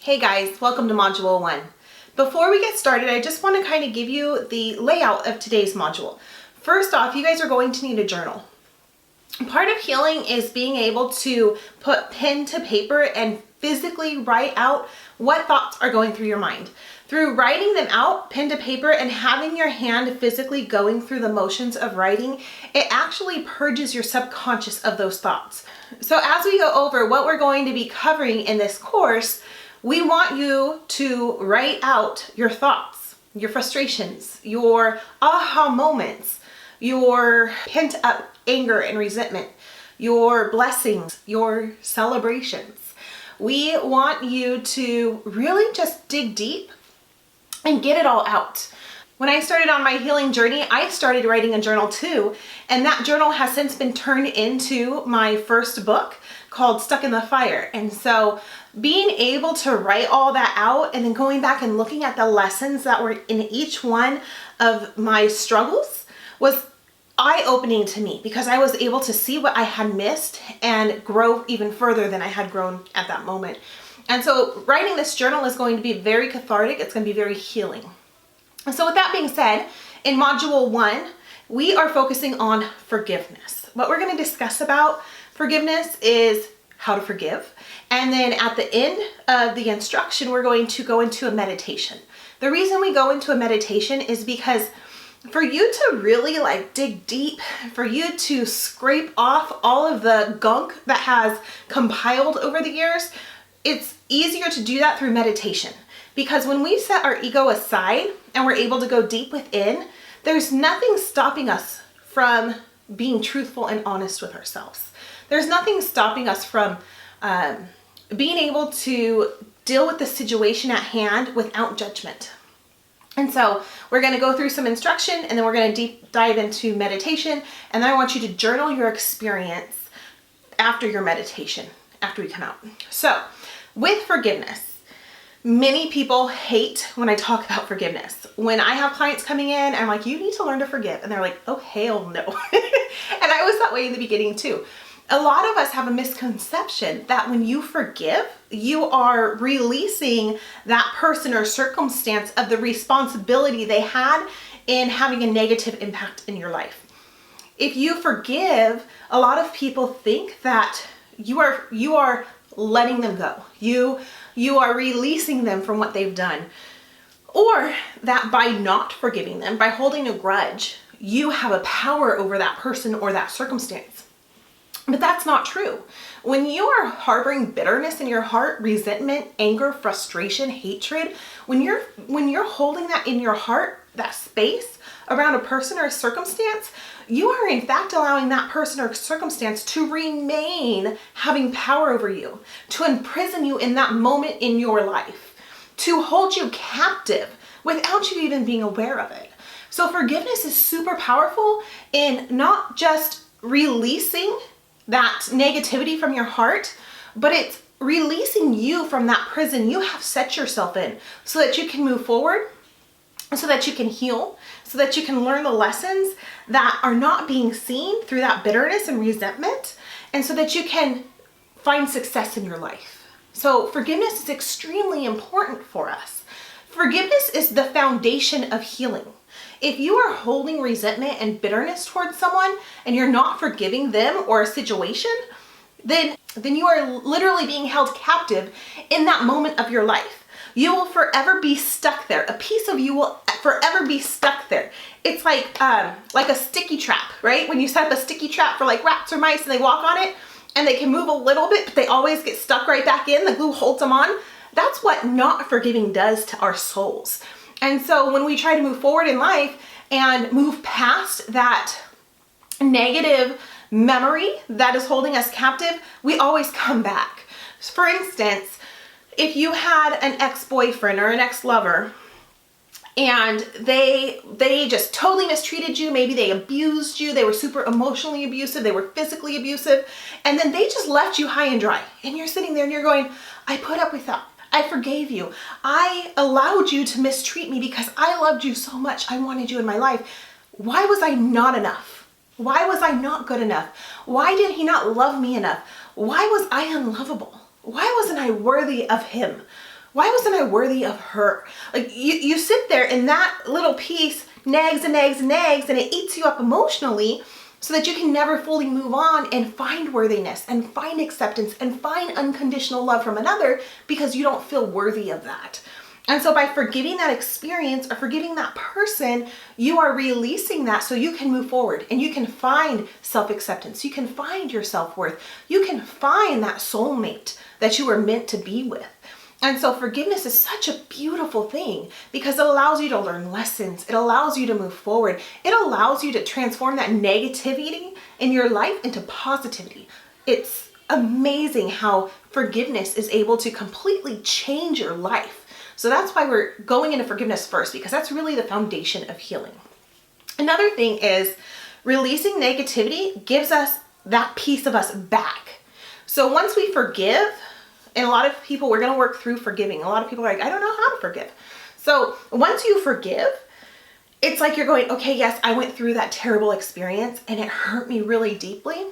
Hey guys, welcome to Module 1. Before we get started, I just want to kind of give you the layout of today's module. First off, you guys are going to need a journal. Part of healing is being able to put pen to paper and physically write out what thoughts are going through your mind. Through writing them out, pen to paper, and having your hand physically going through the motions of writing, it actually purges your subconscious of those thoughts. So as we go over what we're going to be covering in this course, we want you to write out your thoughts, your frustrations, your aha moments, your pent up anger and resentment, your blessings, your celebrations. We want you to really just dig deep and get it all out. When I started on my healing journey, I started writing a journal too, and that journal has since been turned into my first book called Stuck in the Fire. And so being able to write all that out and then going back and looking at the lessons that were in each one of my struggles was eye-opening to me, because I was able to see what I had missed and grow even further than I had grown at that moment. And so writing this journal is going to be very cathartic. It's going to be very healing. So with that being said, in Module 1, we are focusing on forgiveness. What we're going to discuss about forgiveness is how to forgive. And then at the end of the instruction, we're going to go into a meditation. The reason we go into a meditation is because for you to really dig deep, for you to scrape off all of the gunk that has compiled over the years, it's easier to do that through meditation. Because when we set our ego aside and we're able to go deep within, there's nothing stopping us from being truthful and honest with ourselves. There's nothing stopping us from being able to deal with the situation at hand without judgment. And so we're going to go through some instruction, and then we're going to deep dive into meditation. And then I want you to journal your experience after your meditation, after we come out. So with forgiveness, many people hate when I talk about forgiveness. When I have clients coming in, I'm like, you need to learn to forgive. And they're like, oh, hell no. And I was that way in the beginning too. A lot of us have a misconception that when you forgive, you are releasing that person or circumstance of the responsibility they had in having a negative impact in your life. If you forgive, a lot of people think that you are letting them go. You are releasing them from what they've done. Or that by not forgiving them, by holding a grudge, you have a power over that person or that circumstance. But that's not true. When you are harboring bitterness in your heart, resentment, anger, frustration, hatred, when you're holding that in your heart, that space around a person or a circumstance, you are in fact allowing that person or circumstance to remain having power over you, to imprison you in that moment in your life, to hold you captive without you even being aware of it. So forgiveness is super powerful in not just releasing that negativity from your heart, but it's releasing you from that prison you have set yourself in so that you can move forward, so that you can heal, so that you can learn the lessons that are not being seen through that bitterness and resentment, and so that you can find success in your life. So forgiveness is extremely important for us. Forgiveness is the foundation of healing. If you are holding resentment and bitterness towards someone and you're not forgiving them or a situation, then you are literally being held captive in that moment of your life. You will forever be stuck there. A piece of you will forever be stuck there. It's like a sticky trap, right? When you set up a sticky trap for rats or mice and they walk on it and they can move a little bit, but they always get stuck right back in. The glue holds them on. That's what not forgiving does to our souls. And so when we try to move forward in life and move past that negative memory that is holding us captive, we always come back. For instance, if you had an ex-boyfriend or an ex-lover and they just totally mistreated you, maybe they abused you, they were super emotionally abusive, they were physically abusive, and then they just left you high and dry, and you're sitting there and you're going, I put up with that. I forgave you. I allowed you to mistreat me because I loved you so much. I wanted you in my life. Why was I not enough? Why was I not good enough? Why did he not love me enough? Why was I unlovable? Why wasn't I worthy of him? Why wasn't I worthy of her? Like you sit there and that little piece nags and nags and nags, and it eats you up emotionally, so that you can never fully move on and find worthiness and find acceptance and find unconditional love from another, because you don't feel worthy of that. And so by forgiving that experience or forgiving that person, you are releasing that so you can move forward and you can find self-acceptance. You can find your self-worth. You can find that soulmate that you were meant to be with. And so forgiveness is such a beautiful thing, because it allows you to learn lessons. It allows you to move forward. It allows you to transform that negativity in your life into positivity. It's amazing how forgiveness is able to completely change your life. So that's why we're going into forgiveness first, because that's really the foundation of healing. Another thing is releasing negativity gives us that piece of us back. So once we forgive, and a lot of people, we're going to work through forgiving. A lot of people are like, I don't know how to forgive. So once you forgive, it's like you're going, okay, yes, I went through that terrible experience and it hurt me really deeply,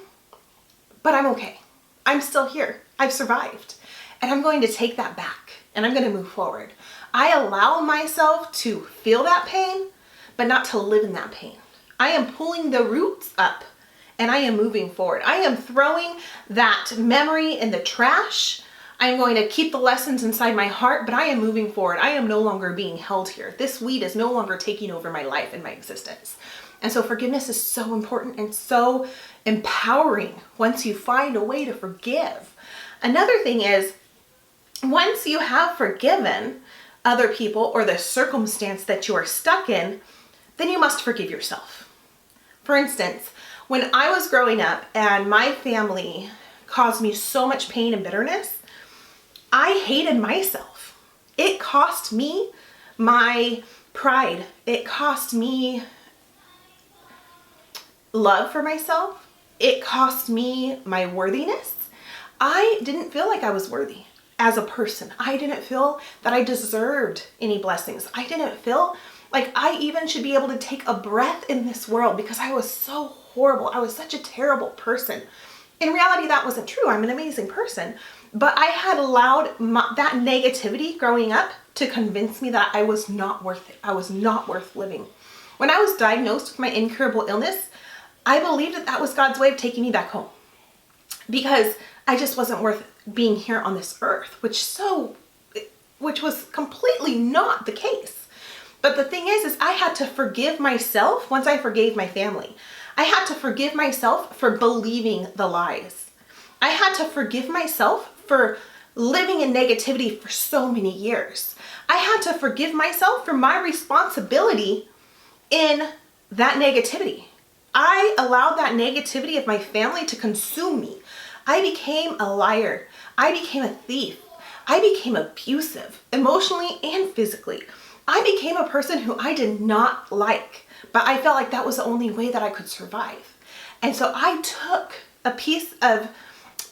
but I'm okay. I'm still here. I've survived. And I'm going to take that back and I'm going to move forward. I allow myself to feel that pain, but not to live in that pain. I am pulling the roots up and I am moving forward. I am throwing that memory in the trash. I am going to keep the lessons inside my heart, but I am moving forward. I am no longer being held here. This weed is no longer taking over my life and my existence. And so forgiveness is so important and so empowering once you find a way to forgive. Another thing is, once you have forgiven other people or the circumstance that you are stuck in, then you must forgive yourself. For instance, when I was growing up and my family caused me so much pain and bitterness, I hated myself. It cost me my pride. It cost me love for myself. It cost me my worthiness. I didn't feel like I was worthy as a person. I didn't feel that I deserved any blessings. I didn't feel like I even should be able to take a breath in this world, because I was so horrible. I was such a terrible person. In reality, that wasn't true. I'm an amazing person. But I had allowed that negativity growing up to convince me that I was not worth it. I was not worth living. When I was diagnosed with my incurable illness, I believed that that was God's way of taking me back home, because I just wasn't worth being here on this earth, which was completely not the case. But the thing is I had to forgive myself once I forgave my family. I had to forgive myself for believing the lies. I had to forgive myself for living in negativity for so many years. I had to forgive myself for my responsibility in that negativity. I allowed that negativity of my family to consume me. I became a liar. I became a thief. I became abusive, emotionally and physically. I became a person who I did not like, but I felt like that was the only way that I could survive. And so I took a piece of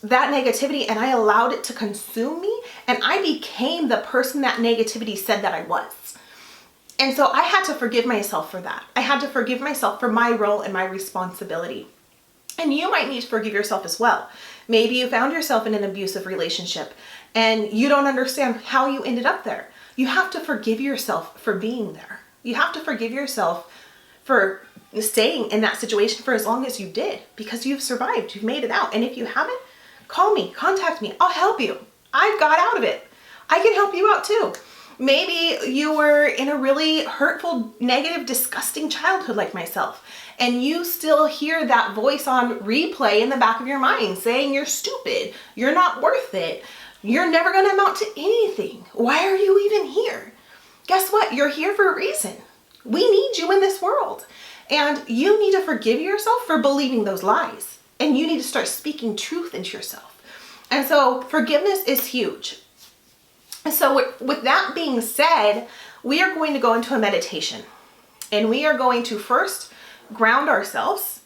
that negativity and I allowed it to consume me, and I became the person that negativity said that I was. And so I had to forgive myself for that. I had to forgive myself for my role and my responsibility. And you might need to forgive yourself as well. Maybe you found yourself in an abusive relationship and you don't understand how you ended up there. You have to forgive yourself for being there. You have to forgive yourself for staying in that situation for as long as you did, because you've survived, you've made it out. And if you haven't, call me, contact me, I'll help you. I got out of it. I can help you out too. Maybe you were in a really hurtful, negative, disgusting childhood like myself, and you still hear that voice on replay in the back of your mind saying you're stupid, you're not worth it, you're never going to amount to anything. Why are you even here? Guess what? You're here for a reason. We need you in this world. And you need to forgive yourself for believing those lies. And you need to start speaking truth into yourself. And so forgiveness is huge. So with that being said, we are going to go into a meditation. And we are going to first ground ourselves.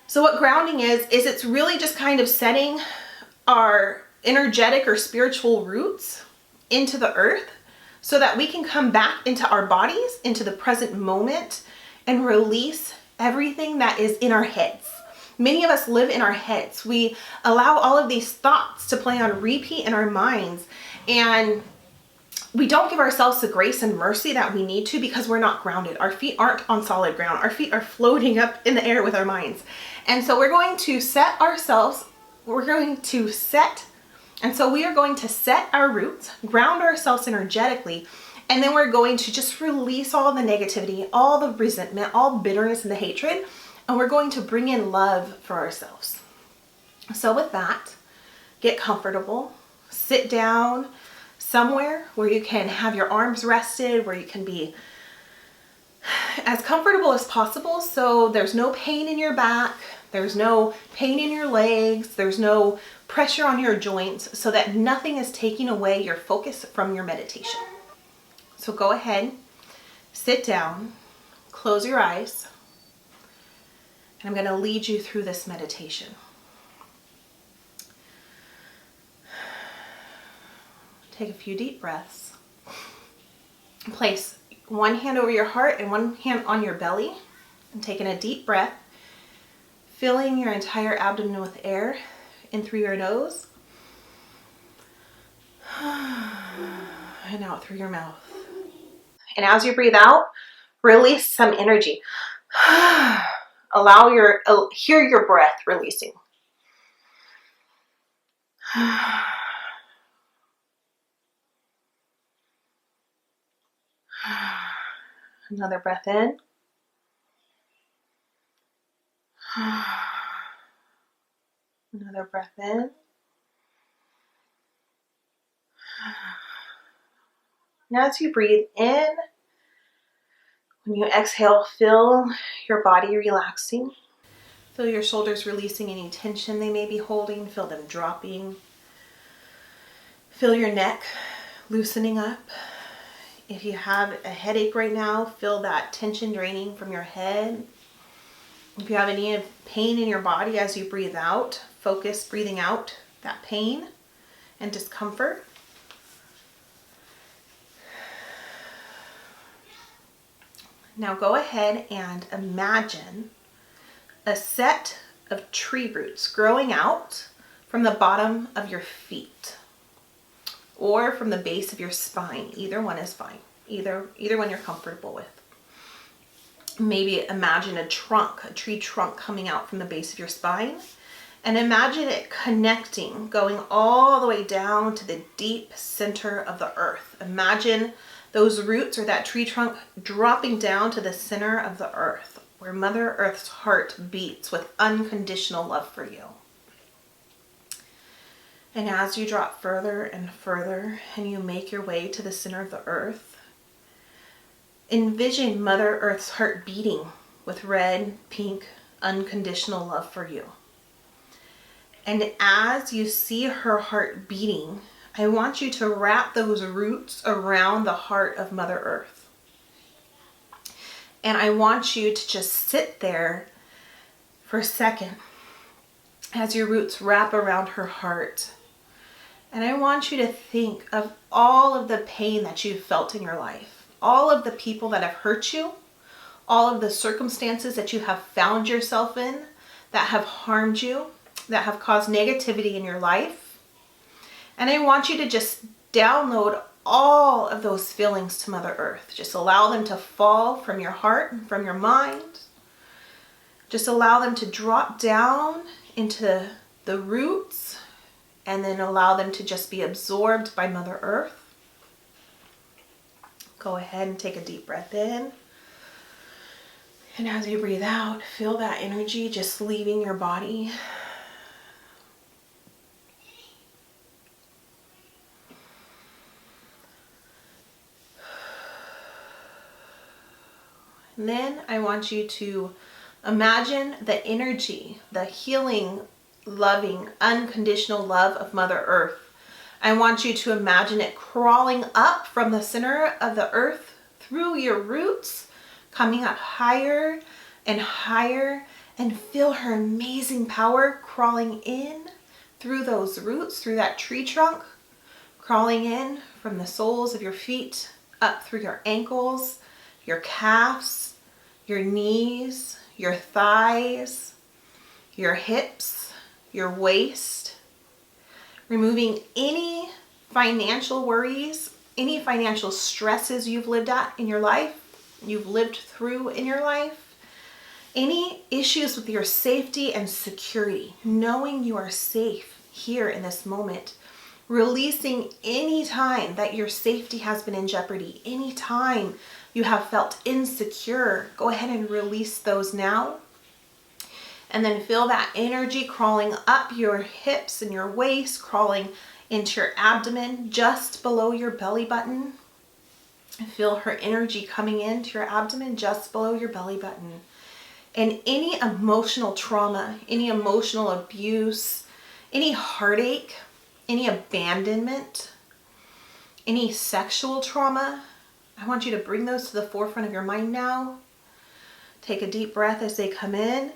So what grounding is it's really just kind of setting our energetic or spiritual roots into the earth so that we can come back into our bodies, into the present moment, and release everything that is in our heads. Many of us live in our heads. We allow all of these thoughts to play on repeat in our minds, and we don't give ourselves the grace and mercy that we need to because we're not grounded. Our feet aren't on solid ground. Our feet are floating up in the air with our minds. And so we're going to set ourselves, and so we are going to set our roots, ground ourselves energetically, and then we're going to just release all the negativity, all the resentment, all bitterness and the hatred, and we're going to bring in love for ourselves. So with that, get comfortable, sit down somewhere where you can have your arms rested, where you can be as comfortable as possible so there's no pain in your back, there's no pain in your legs, there's no pressure on your joints, so that nothing is taking away your focus from your meditation. So go ahead, sit down, close your eyes, and I'm going to lead you through this meditation. Take a few deep breaths. Place one hand over your heart and one hand on your belly, and taking a deep breath, filling your entire abdomen with air in through your nose and out through your mouth. And as you breathe out, release some energy. Hear your breath releasing. Another breath in. Another breath in. Now as you breathe in, when you exhale, feel your body relaxing. Feel your shoulders releasing any tension they may be holding. Feel them dropping. Feel your neck loosening up. If you have a headache right now, feel that tension draining from your head. If you have any pain in your body as you breathe out, focus breathing out that pain and discomfort. Now go ahead and imagine a set of tree roots growing out from the bottom of your feet or from the base of your spine. Either one is fine. Either one you're comfortable with. Maybe imagine a tree trunk coming out from the base of your spine, and imagine it connecting, going all the way down to the deep center of the earth. Imagine those roots or that tree trunk dropping down to the center of the earth, where Mother Earth's heart beats with unconditional love for you. And as you drop further and further and you make your way to the center of the earth, envision Mother Earth's heart beating with red, pink, unconditional love for you. And as you see her heart beating, I want you to wrap those roots around the heart of Mother Earth. And I want you to just sit there for a second as your roots wrap around her heart. And I want you to think of all of the pain that you've felt in your life, all of the people that have hurt you, all of the circumstances that you have found yourself in that have harmed you, that have caused negativity in your life. And I want you to just download all of those feelings to Mother Earth. Just allow them to fall from your heart and from your mind. Just allow them to drop down into the roots, and then allow them to just be absorbed by Mother Earth. Go ahead and take a deep breath in. And as you breathe out, feel that energy just leaving your body. And then I want you to imagine the energy, the healing, loving, unconditional love of Mother Earth. I want you to imagine it crawling up from the center of the earth through your roots, coming up higher and higher, and feel her amazing power crawling in through those roots, through that tree trunk, crawling in from the soles of your feet, up through your ankles, your calves, your knees, your thighs, your hips, your waist, removing any financial worries, any financial stresses you've lived in your life, you've lived through in your life, any issues with your safety and security, knowing you are safe here in this moment, releasing any time that your safety has been in jeopardy, any time you have felt insecure, go ahead and release those now. And then feel that energy crawling up your hips and your waist, crawling into your abdomen, just below your belly button. Feel her energy coming into your abdomen, just below your belly button. And any emotional trauma, any emotional abuse, any heartache, any abandonment, any sexual trauma, I want you to bring those to the forefront of your mind now. Take a deep breath as they come in.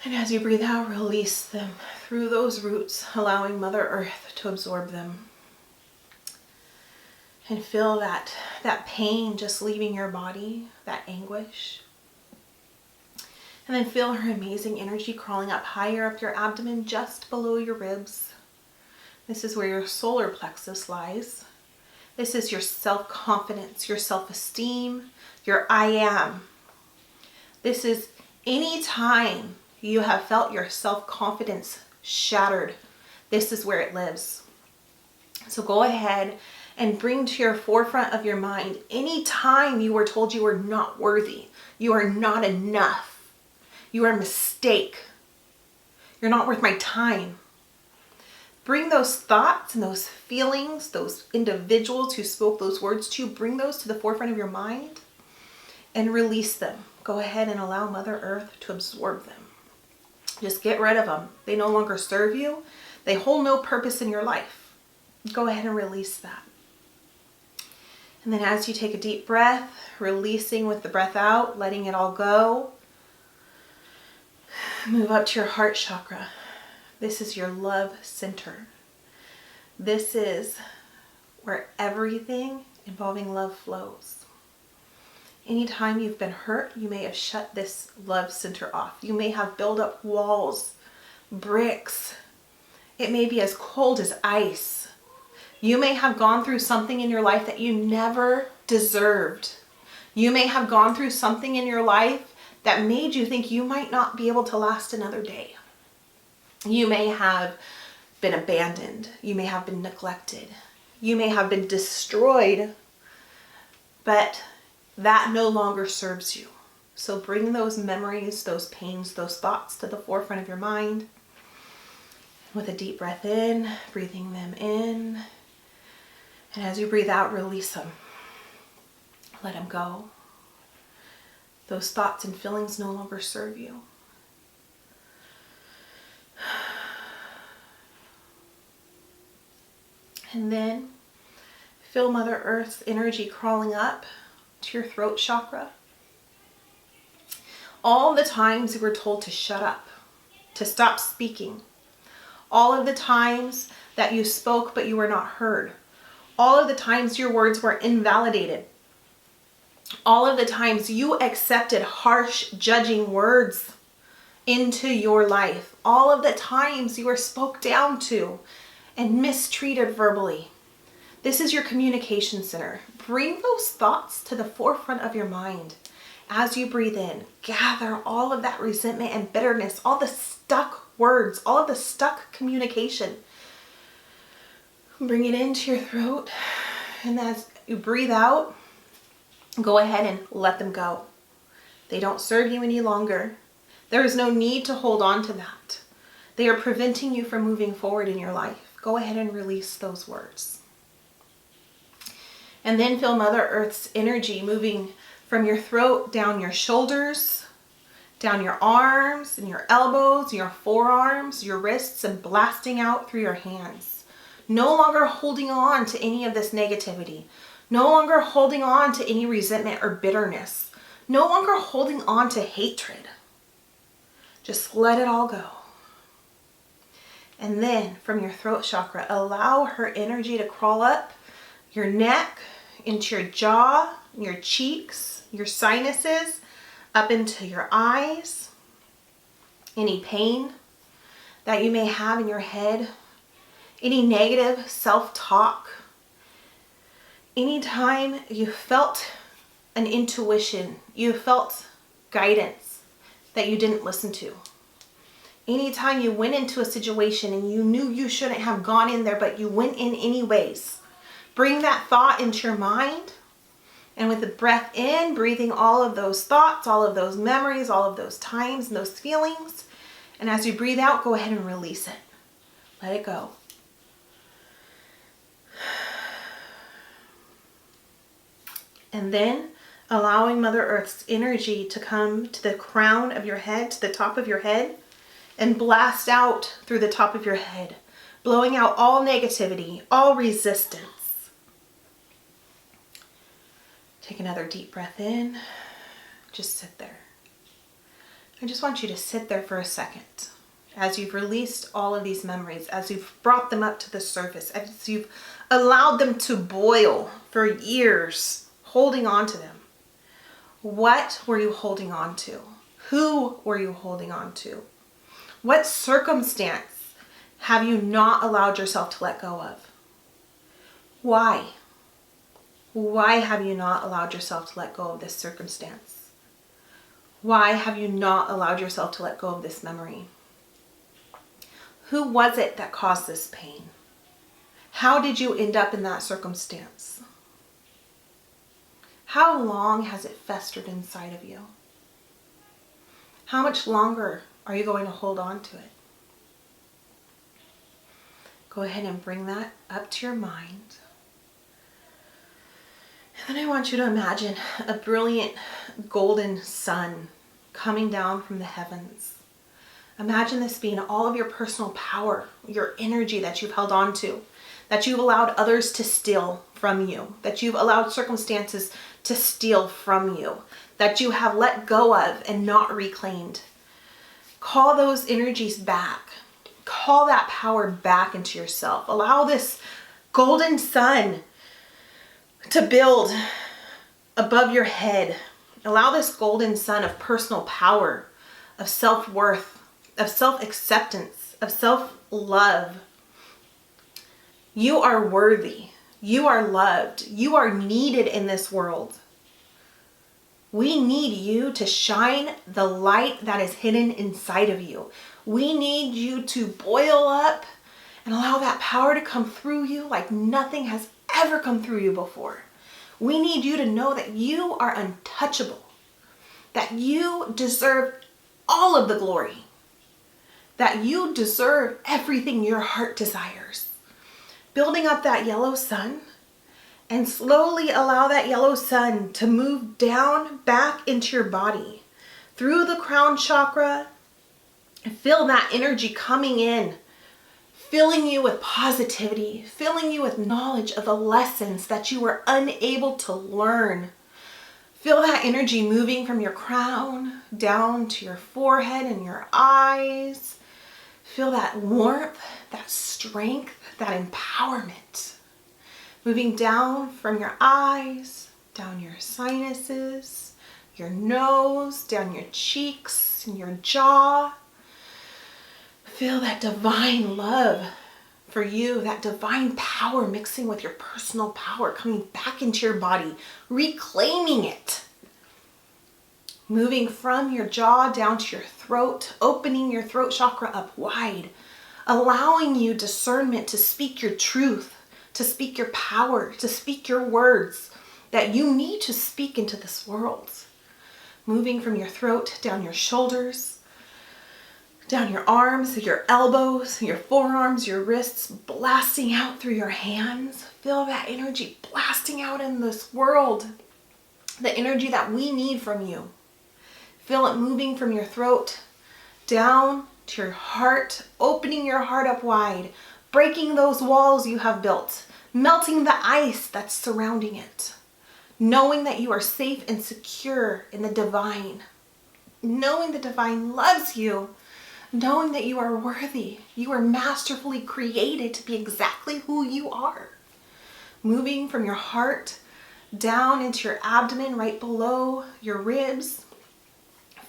And as you breathe out, release them through those roots, allowing Mother Earth to absorb them. And feel that pain just leaving your body, that anguish. And then feel her amazing energy crawling up higher up your abdomen, just below your ribs. This is where your solar plexus lies. This is your self-confidence, your self-esteem, your I am. This is any time you have felt your self-confidence shattered. This is where it lives. So go ahead and bring to your forefront of your mind any time you were told you were not worthy, you are not enough, you are a mistake, you're not worth my time. Bring those thoughts and those feelings, those individuals who spoke those words to you, bring those to the forefront of your mind and release them. Go ahead and allow Mother Earth to absorb them. Just get rid of them. They no longer serve you. They hold no purpose in your life. Go ahead and release that. And then as you take a deep breath, releasing with the breath out, letting it all go, move up to your heart chakra. This is your love center. This is where everything involving love flows. Anytime you've been hurt, you may have shut this love center off. You may have built up walls, bricks. It may be as cold as ice. You may have gone through something in your life that you never deserved. You may have gone through something in your life that made you think you might not be able to last another day. You may have been abandoned. You may have been neglected. You may have been destroyed, but that no longer serves you. So bring those memories, those pains, those thoughts to the forefront of your mind. With a deep breath in, breathing them in. And as you breathe out, release them. Let them go. Those thoughts and feelings no longer serve you. And then feel Mother Earth's energy crawling up to your throat chakra. All the times you were told to shut up, to stop speaking. All of the times that you spoke but you were not heard. All of the times your words were invalidated. All of the times you accepted harsh, judging words into your life. All of the times you were spoke down to and mistreated verbally. This is your communication center. Bring those thoughts to the forefront of your mind. As you breathe in, gather all of that resentment and bitterness, all the stuck words, all of the stuck communication. Bring it into your throat, and as you breathe out, go ahead and let them go. They don't serve you any longer. There is no need to hold on to that. They are preventing you from moving forward in your life. Go ahead and release those words. And then feel Mother Earth's energy moving from your throat down your shoulders, down your arms and your elbows, your forearms, your wrists, and blasting out through your hands. No longer holding on to any of this negativity. No longer holding on to any resentment or bitterness. No longer holding on to hatred. Just let it all go. And then from your throat chakra, allow her energy to crawl up your neck, into your jaw, your cheeks, your sinuses, up into your eyes. Any pain that you may have in your head, any negative self-talk, Anytime you felt an intuition, you felt guidance that you didn't listen to. Anytime you went into a situation and you knew you shouldn't have gone in there, but you went in anyways, bring that thought into your mind. And with the breath in, breathing all of those thoughts, all of those memories, all of those times and those feelings. And as you breathe out, go ahead and release it. Let it go. And then allowing Mother Earth's energy to come to the crown of your head, to the top of your head, and blast out through the top of your head, blowing out all negativity, all resistance. Take another deep breath in. Just sit there. I just want you to sit there for a second as you've released all of these memories, as you've brought them up to the surface, as you've allowed them to boil for years, holding on to them. What were you holding on to? Who were you holding on to? What circumstance have you not allowed yourself to let go of? Why? Why have you not allowed yourself to let go of this circumstance? Why have you not allowed yourself to let go of this memory? Who was it that caused this pain? How did you end up in that circumstance? How long has it festered inside of you? How much longer are you going to hold on to it? Go ahead and bring that up to your mind. And then I want you to imagine a brilliant golden sun coming down from the heavens. Imagine this being all of your personal power, your energy that you've held on to, that you've allowed others to steal from you, that you've allowed circumstances to steal from you, that you have let go of and not reclaimed. Call those energies back. Call that power back into yourself. Allow this golden sun to build above your head. Allow this golden sun of personal power, of self-worth, of self-acceptance, of self-love. You are worthy. You are loved. You are needed in this world. We need you to shine the light that is hidden inside of you. We need you to boil up and allow that power to come through you like nothing has ever come through you before. We need you to know that you are untouchable, that you deserve all of the glory, that you deserve everything your heart desires. Building up that yellow sun, and slowly allow that yellow sun to move down back into your body through the crown chakra, and feel that energy coming in, filling you with positivity, filling you with knowledge of the lessons that you were unable to learn. Feel that energy moving from your crown down to your forehead and your eyes. Feel that warmth, that strength, that empowerment. Moving down from your eyes, down your sinuses, your nose, down your cheeks, and your jaw. Feel that divine love for you, that divine power mixing with your personal power, coming back into your body, reclaiming it. Moving from your jaw down to your throat, opening your throat chakra up wide, allowing you discernment to speak your truth, to speak your power, to speak your words that you need to speak into this world. Moving from your throat, down your shoulders, down your arms, your elbows, your forearms, your wrists, blasting out through your hands. Feel that energy blasting out in this world. The energy that we need from you. Feel it moving from your throat down to your heart, opening your heart up wide, breaking those walls you have built, melting the ice that's surrounding it, knowing that you are safe and secure in the divine, knowing the divine loves you, knowing that you are worthy, you are masterfully created to be exactly who you are. Moving from your heart down into your abdomen, right below your ribs,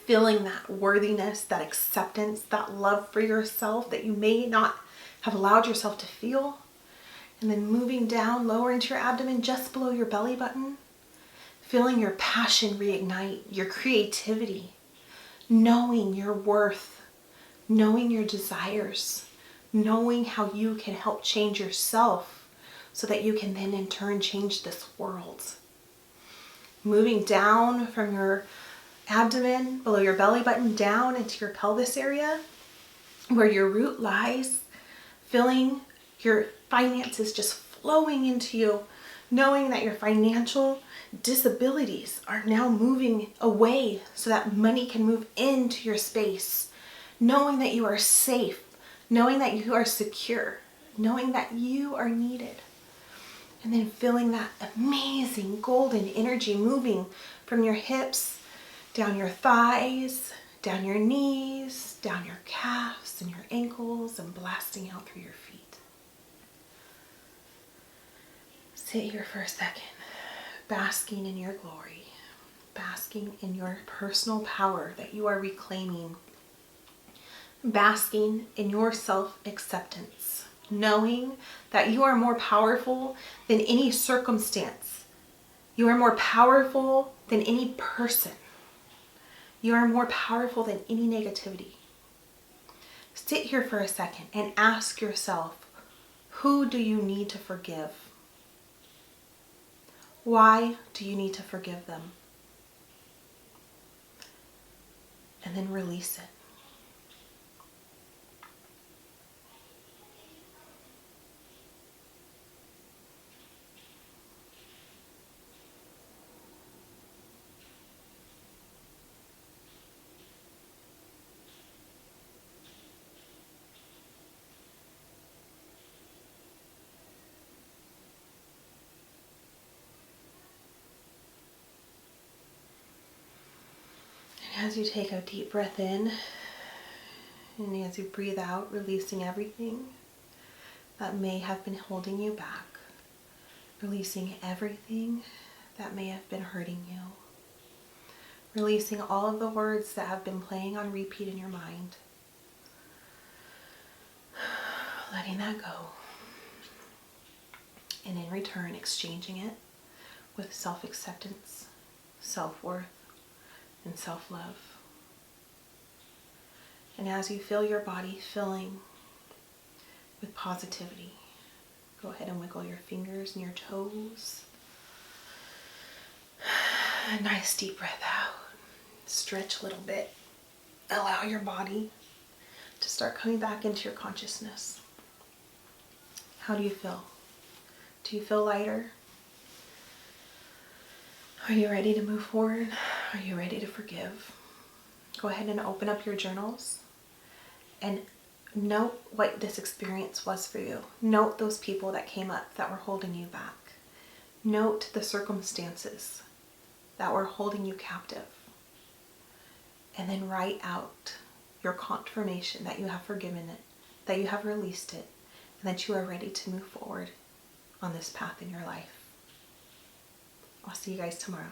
feeling that worthiness, that acceptance, that love for yourself that you may not have allowed yourself to feel. And then moving down, lower into your abdomen, just below your belly button. Feeling your passion reignite, your creativity, knowing your worth, knowing your desires, knowing how you can help change yourself so that you can then in turn change this world. Moving down from your abdomen, below your belly button, down into your pelvis area where your root lies, feeling your finances just flowing into you, knowing that your financial disabilities are now moving away so that money can move into your space, knowing that you are safe, knowing that you are secure, knowing that you are needed. And then feeling that amazing golden energy moving from your hips, down your thighs, down your knees, down your calves and your ankles, and blasting out through your feet. Sit here for a second, basking in your glory, basking in your personal power that you are reclaiming, basking in your self-acceptance, knowing that you are more powerful than any circumstance. You are more powerful than any person. You are more powerful than any negativity. Sit here for a second and ask yourself, who do you need to forgive? Why do you need to forgive them? And then release it. As you take a deep breath in, and as you breathe out, releasing everything that may have been holding you back, releasing everything that may have been hurting you, releasing all of the words that have been playing on repeat in your mind, letting that go, and in return exchanging it with self-acceptance, self-worth, and self-love. And as you feel your body filling with positivity, go ahead and wiggle your fingers and your toes. A nice deep breath out. Stretch a little bit. Allow your body to start coming back into your consciousness. How do you feel? Do you feel lighter? Are you ready to move forward? Are you ready to forgive? Go ahead and open up your journals and note what this experience was for you. Note those people that came up that were holding you back. Note the circumstances that were holding you captive. And then write out your confirmation that you have forgiven it, that you have released it, and that you are ready to move forward on this path in your life. I'll see you guys tomorrow.